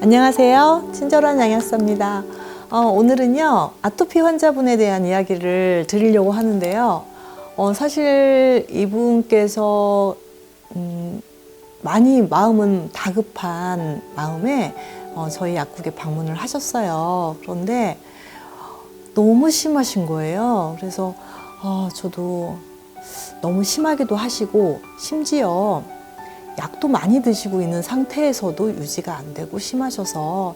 안녕하세요. 친절한 양약사입니다. 오늘은요, 아토피 환자분에 대한 이야기를 드리려고 하는데요. 사실 이분께서 많이 마음은 다급한 마음에 저희 약국에 방문을 하셨어요. 그런데 너무 심하신 거예요. 그래서 저도 너무 심하기도 하시고, 심지어 약도 많이 드시고 있는 상태에서도 유지가 안 되고 심하셔서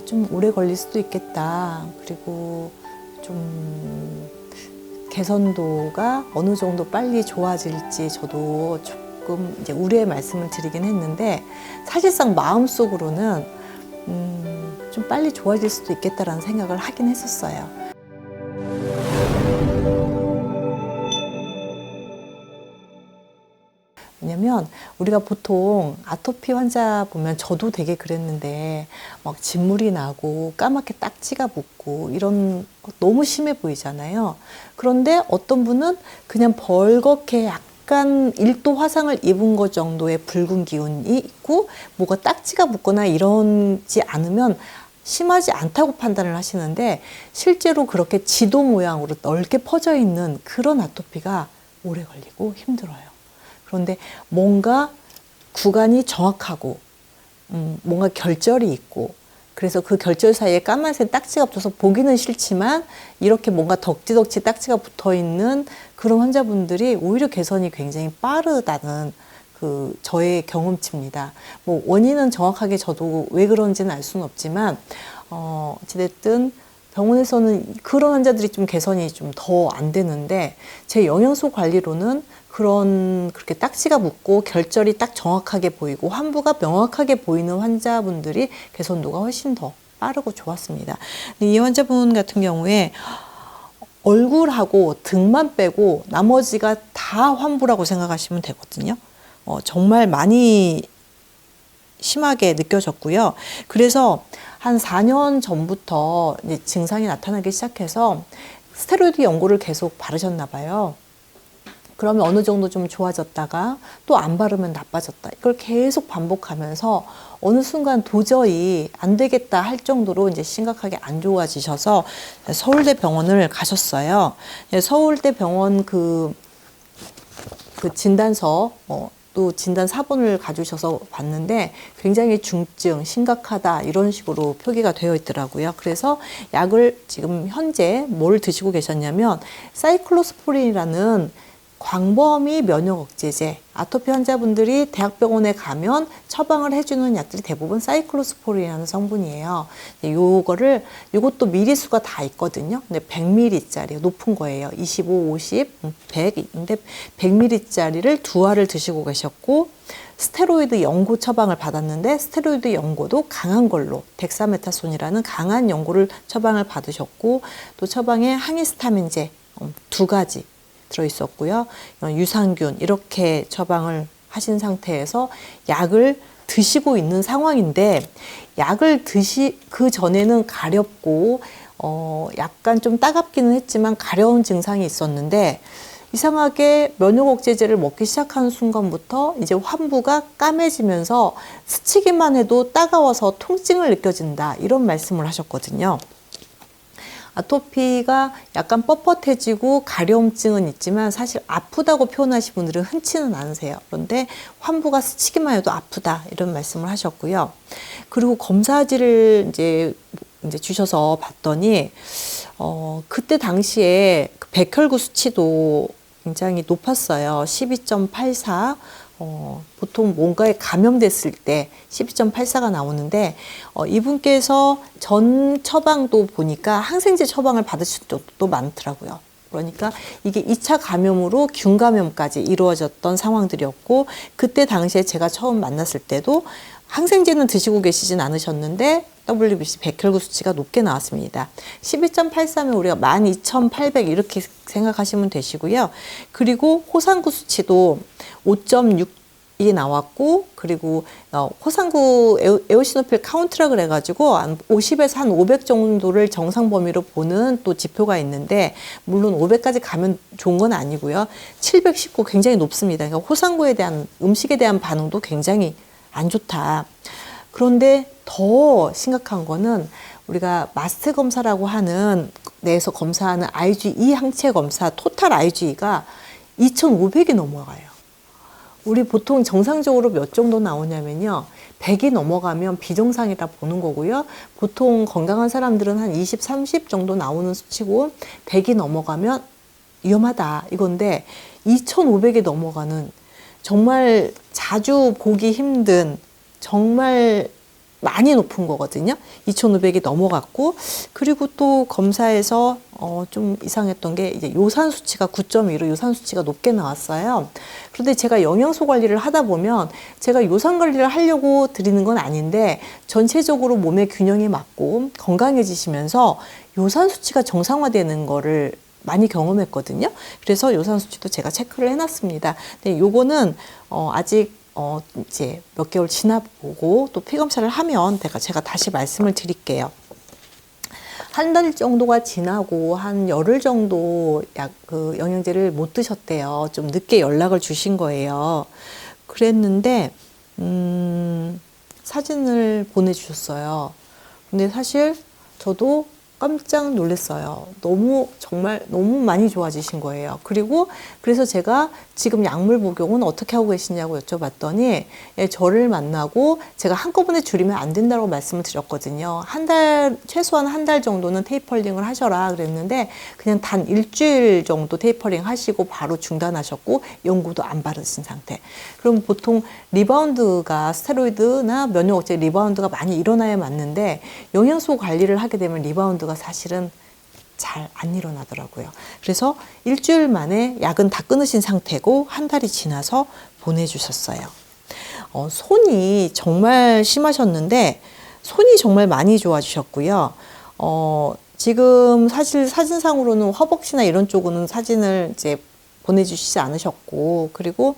좀 오래 걸릴 수도 있겠다. 그리고 좀 개선도가 어느 정도 빨리 좋아질지 저도 조금 이제 우려의 말씀을 드리긴 했는데, 사실상 마음속으로는 좀 빨리 좋아질 수도 있겠다라는 생각을 하긴 했었어요. 왜냐면 우리가 보통 아토피 환자 보면, 저도 되게 그랬는데 막 진물이 나고 까맣게 딱지가 붙고 이런 거 너무 심해 보이잖아요. 그런데 어떤 분은 그냥 벌겋게 약간 1도 화상을 입은 것 정도의 붉은 기운이 있고, 뭐가 딱지가 붙거나 이러지 않으면 심하지 않다고 판단을 하시는데, 실제로 그렇게 지도 모양으로 넓게 퍼져 있는 그런 아토피가 오래 걸리고 힘들어요. 그런데 뭔가 구간이 정확하고 뭔가 결절이 있고, 그래서 그 결절 사이에 까만색 딱지가 붙어서 보기는 싫지만 이렇게 뭔가 덕지덕지 딱지가 붙어있는 그런 환자분들이 오히려 개선이 굉장히 빠르다는 저의 경험치입니다. 뭐 원인은 정확하게 저도 왜 그런지는 알 수는 없지만 어찌됐든 병원에서는 그런 환자들이 좀 개선이 좀 더 안 되는데, 제 영양소 관리로는 그렇게 딱지가 붙고 결절이 딱 정확하게 보이고 환부가 명확하게 보이는 환자분들이 개선도가 훨씬 더 빠르고 좋았습니다. 근데 이 환자분 같은 경우에 얼굴하고 등만 빼고 나머지가 다 환부라고 생각하시면 되거든요. 정말 많이 심하게 느껴졌고요. 그래서 한 4년 전부터 이제 증상이 나타나기 시작해서 스테로이드 연고를 계속 바르셨나 봐요. 그러면 어느 정도 좀 좋아졌다가 또 안 바르면 나빠졌다. 이걸 계속 반복하면서 어느 순간 도저히 안 되겠다 할 정도로 이제 심각하게 안 좋아지셔서 서울대 병원을 가셨어요. 서울대 병원 그 진단서, 또 진단 사본을 가주셔서 봤는데 굉장히 중증, 심각하다 이런 식으로 표기가 되어 있더라고요. 그래서 약을 지금 현재 뭘 드시고 계셨냐면, 사이클로스포린이라는 광범위 면역 억제제, 아토피 환자분들이 대학병원에 가면 처방을 해주는 약들이 대부분 사이클로스포린이라는 성분이에요. 요것도 미리수가 다 있거든요. 근데 100ml짜리 높은 거예요. 25, 50, 100. 근데 100ml짜리를 2알을 드시고 계셨고, 스테로이드 연고 처방을 받았는데, 스테로이드 연고도 강한 걸로 덱사메타손이라는 강한 연고를 처방을 받으셨고, 또 처방에 항히스타민제 2가지 들어있었고요. 유산균 이렇게 처방을 하신 상태에서 약을 드시고 있는 상황인데, 약을 그 전에는 가렵고 약간 좀 따갑기는 했지만 가려운 증상이 있었는데, 이상하게 면역 억제제를 먹기 시작하는 순간부터 이제 환부가 까매지면서 스치기만 해도 따가워서 통증을 느껴진다, 이런 말씀을 하셨거든요. 아토피가 약간 뻣뻣해지고 가려움증은 있지만 사실 아프다고 표현하시는 분들은 흔치는 않으세요. 그런데 환부가 스치기만 해도 아프다, 이런 말씀을 하셨고요. 그리고 검사지를 이제 주셔서 봤더니 그때 당시에 백혈구 수치도 굉장히 높았어요. 12.84. 보통 뭔가에 감염됐을 때 12.84가 나오는데, 이분께서 전 처방도 보니까 항생제 처방을 받으신 적도 많더라고요. 그러니까 이게 2차 감염으로 균 감염까지 이루어졌던 상황들이었고, 그때 당시에 제가 처음 만났을 때도 항생제는 드시고 계시진 않으셨는데 WBC 백혈구 수치가 높게 나왔습니다. 12.83면 우리가 12,800 이렇게 생각하시면 되시고요. 그리고 호상구 수치도 5.6이 나왔고, 그리고 호상구 에오시노필 카운트라 그래가지고 50에서 한 500 정도를 정상 범위로 보는 또 지표가 있는데, 물론 500까지 가면 좋은 건 아니고요. 719 굉장히 높습니다. 그러니까 호상구에 대한 음식에 대한 반응도 굉장히 안 좋다. 그런데 더 심각한 거는 우리가 마스트 검사라고 하는 내에서 검사하는 IgE 항체 검사 토탈 IgE가 2,500이 넘어가요. 우리 보통 정상적으로 몇 정도 나오냐면요. 100이 넘어가면 비정상이라 보는 거고요. 보통 건강한 사람들은 한 20, 30 정도 나오는 수치고 100이 넘어가면 위험하다 이건데 2,500이 넘어가는 정말 자주 보기 힘든 정말 많이 높은 거거든요. 2,500이 넘어갔고 그리고 또 검사에서 좀 이상했던 게 이제 요산 수치가 9.2로 요산 수치가 높게 나왔어요. 그런데 제가 영양소 관리를 하다 보면 제가 요산 관리를 하려고 드리는 건 아닌데 전체적으로 몸의 균형에 맞고 건강해지시면서 요산 수치가 정상화되는 거를 많이 경험했거든요. 그래서 요산 수치도 제가 체크를 해놨습니다. 근데 요거는 아직 이제 몇 개월 지나보고 또 피 검사를 하면 제가 다시 말씀을 드릴게요. 한 달 정도가 지나고 한 열흘 정도 영양제를 못 드셨대요. 좀 늦게 연락을 주신 거예요. 그랬는데 사진을 보내주셨어요. 근데 사실 저도 깜짝 놀랐어요. 정말 너무 많이 좋아지신 거예요. 그래서 제가 지금 약물 복용은 어떻게 하고 계시냐고 여쭤봤더니 저를 만나고 제가 한꺼번에 줄이면 안 된다고 말씀을 드렸거든요. 최소한 한 달 정도는 테이퍼링을 하셔라 그랬는데 그냥 단 일주일 정도 테이퍼링 하시고 바로 중단하셨고 연고도 안 바르신 상태. 그럼 보통 리바운드가 스테로이드나 면역 억제 리바운드가 많이 일어나야 맞는데 영양소 관리를 하게 되면 리바운드가 사실은 잘 안 일어나더라고요. 그래서 일주일 만에 약은 다 끊으신 상태고 한 달이 지나서 보내주셨어요. 손이 정말 심하셨는데 손이 정말 많이 좋아지셨고요. 지금 사실 사진상으로는 허벅지나 이런 쪽은 사진을 이제 보내주시지 않으셨고 그리고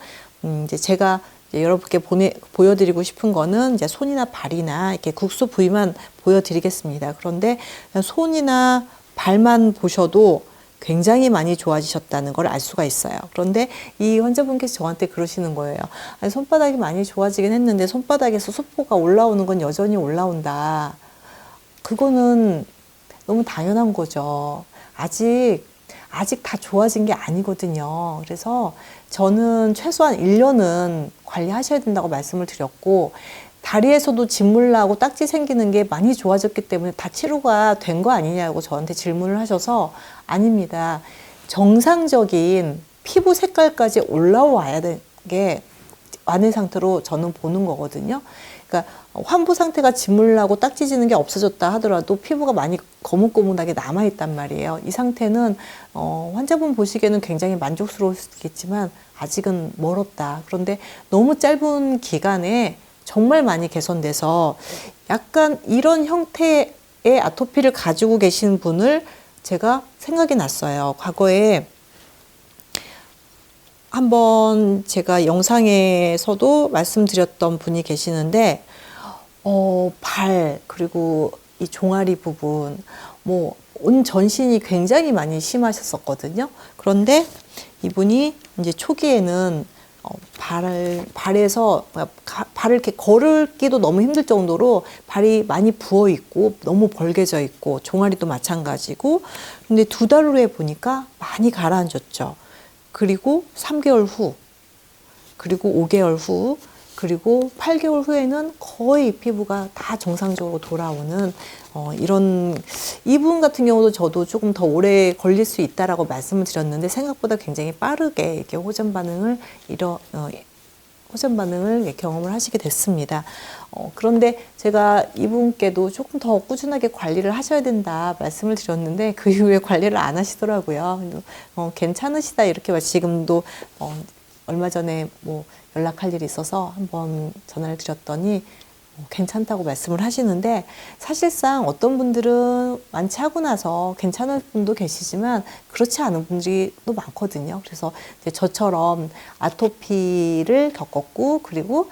이제 제가 여러분께 보여드리고 싶은 거는 이제 손이나 발이나 이렇게 국소 부위만 보여드리겠습니다. 그런데 손이나 발만 보셔도 굉장히 많이 좋아지셨다는 걸 알 수가 있어요. 그런데 이 환자분께서 저한테 그러시는 거예요. 아니, 손바닥이 많이 좋아지긴 했는데 손바닥에서 수포가 올라오는 건 여전히 올라온다. 그거는 너무 당연한 거죠. 아직 다 좋아진 게 아니거든요. 그래서 저는 최소한 1년은 관리하셔야 된다고 말씀을 드렸고 다리에서도 진물 나고 딱지 생기는 게 많이 좋아졌기 때문에 다 치료가 된 거 아니냐고 저한테 질문을 하셔서 아닙니다. 정상적인 피부 색깔까지 올라와야 되는 게 완의 상태로 저는 보는 거거든요. 그러니까 환부 상태가 진물 나고 딱지 지는 게 없어졌다 하더라도 피부가 많이 거뭇거뭇하게 남아있단 말이에요. 이 상태는 환자분 보시기에는 굉장히 만족스러우시겠지만 아직은 멀었다. 그런데 너무 짧은 기간에 정말 많이 개선돼서 약간 이런 형태의 아토피를 가지고 계신 분을 제가 생각이 났어요. 과거에 한번 제가 영상에서도 말씀드렸던 분이 계시는데 발 그리고 이 종아리 부분 뭐 온 전신이 굉장히 많이 심하셨었거든요. 그런데 이분이 이제 초기에는 발에서 발을 이렇게 걸을기도 너무 힘들 정도로 발이 많이 부어 있고 너무 벌게져 있고 종아리도 마찬가지고 근데 2달 후에 보니까 많이 가라앉았죠. 그리고 3개월 후 그리고 5개월 후 그리고 8개월 후에는 거의 피부가 다 정상적으로 돌아오는 이분 같은 경우도 저도 조금 더 오래 걸릴 수 있다라고 말씀을 드렸는데 생각보다 굉장히 빠르게 이렇게 호전 반응을 경험을 하시게 됐습니다. 그런데 제가 이분께도 조금 더 꾸준하게 관리를 하셔야 된다 말씀을 드렸는데 그 이후에 관리를 안 하시더라고요. 괜찮으시다 이렇게 지금도 얼마 전에 뭐 연락할 일이 있어서 한번 전화를 드렸더니 괜찮다고 말씀을 하시는데 사실상 어떤 분들은 완치하고 나서 괜찮은 분도 계시지만 그렇지 않은 분들이 또 많거든요. 그래서 이제 저처럼 아토피를 겪었고 그리고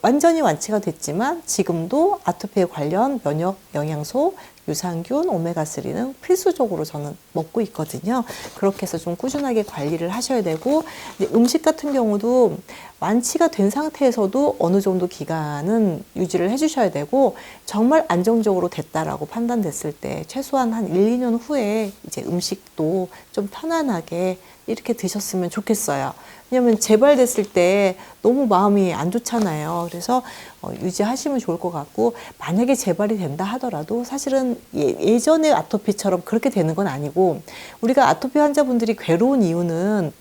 완전히 완치가 됐지만 지금도 아토피에 관련 면역 영양소, 유산균, 오메가3는 필수적으로 저는 먹고 있거든요. 그렇게 해서 좀 꾸준하게 관리를 하셔야 되고, 음식 같은 경우도 완치가 된 상태에서도 어느 정도 기간은 유지를 해주셔야 되고, 정말 안정적으로 됐다라고 판단됐을 때 최소한 한 1, 2년 후에 이제 음식도 좀 편안하게 이렇게 드셨으면 좋겠어요. 왜냐면 재발됐을 때 너무 마음이 안 좋잖아요. 그래서 유지하시면 좋을 것 같고, 만약에 재발이 된다 하더라도 사실은 예전의 아토피처럼 그렇게 되는 건 아니고, 우리가 아토피 환자분들이 괴로운 이유는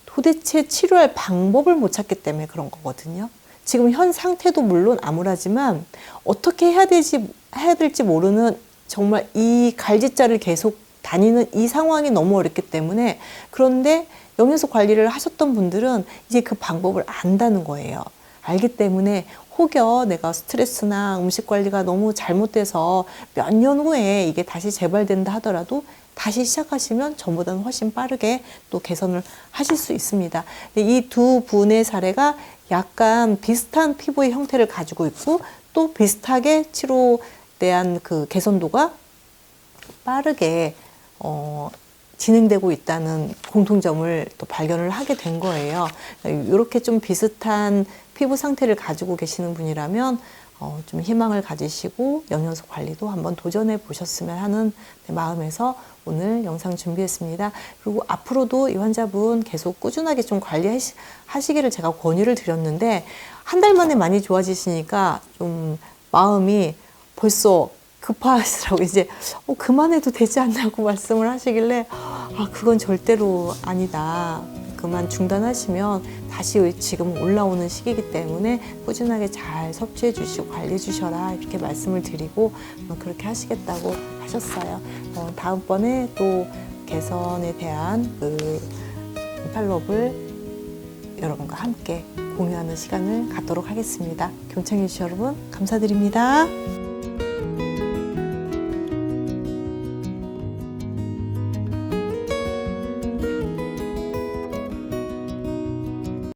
도대체 치료할 방법을 못 찾기 때문에 그런 거거든요. 지금 현 상태도 물론 암울하지만 어떻게 해야 될지 모르는, 정말 이 갈짓자를 계속 다니는 이 상황이 너무 어렵기 때문에. 그런데 영양소 관리를 하셨던 분들은 이제 그 방법을 안다는 거예요. 알기 때문에 혹여 내가 스트레스나 음식 관리가 너무 잘못돼서 몇 년 후에 이게 다시 재발된다 하더라도 다시 시작하시면 전보다는 훨씬 빠르게 또 개선을 하실 수 있습니다. 이 두 분의 사례가 약간 비슷한 피부의 형태를 가지고 있고, 또 비슷하게 치료에 대한 그 개선도가 빠르게 진행되고 있다는 공통점을 또 발견을 하게 된 거예요. 이렇게 좀 비슷한 피부 상태를 가지고 계시는 분이라면 좀 희망을 가지시고 영양소 관리도 한번 도전해 보셨으면 하는 마음에서 오늘 영상 준비했습니다. 그리고 앞으로도 이 환자분 계속 꾸준하게 좀 관리하시기를 제가 권유를 드렸는데, 한 달 만에 많이 좋아지시니까 좀 마음이 벌써 급하시라고 이제 그만해도 되지 않냐고 말씀을 하시길래, 그건 절대로 아니다. 그만 중단하시면 다시 지금 올라오는 시기이기 때문에 꾸준하게 잘 섭취해 주시고 관리해 주셔라, 이렇게 말씀을 드리고 그렇게 하시겠다고 하셨어요. 다음번에 또 개선에 대한 그 팔로업을 여러분과 함께 공유하는 시간을 갖도록 하겠습니다. 경청해 주신 여러분 감사드립니다.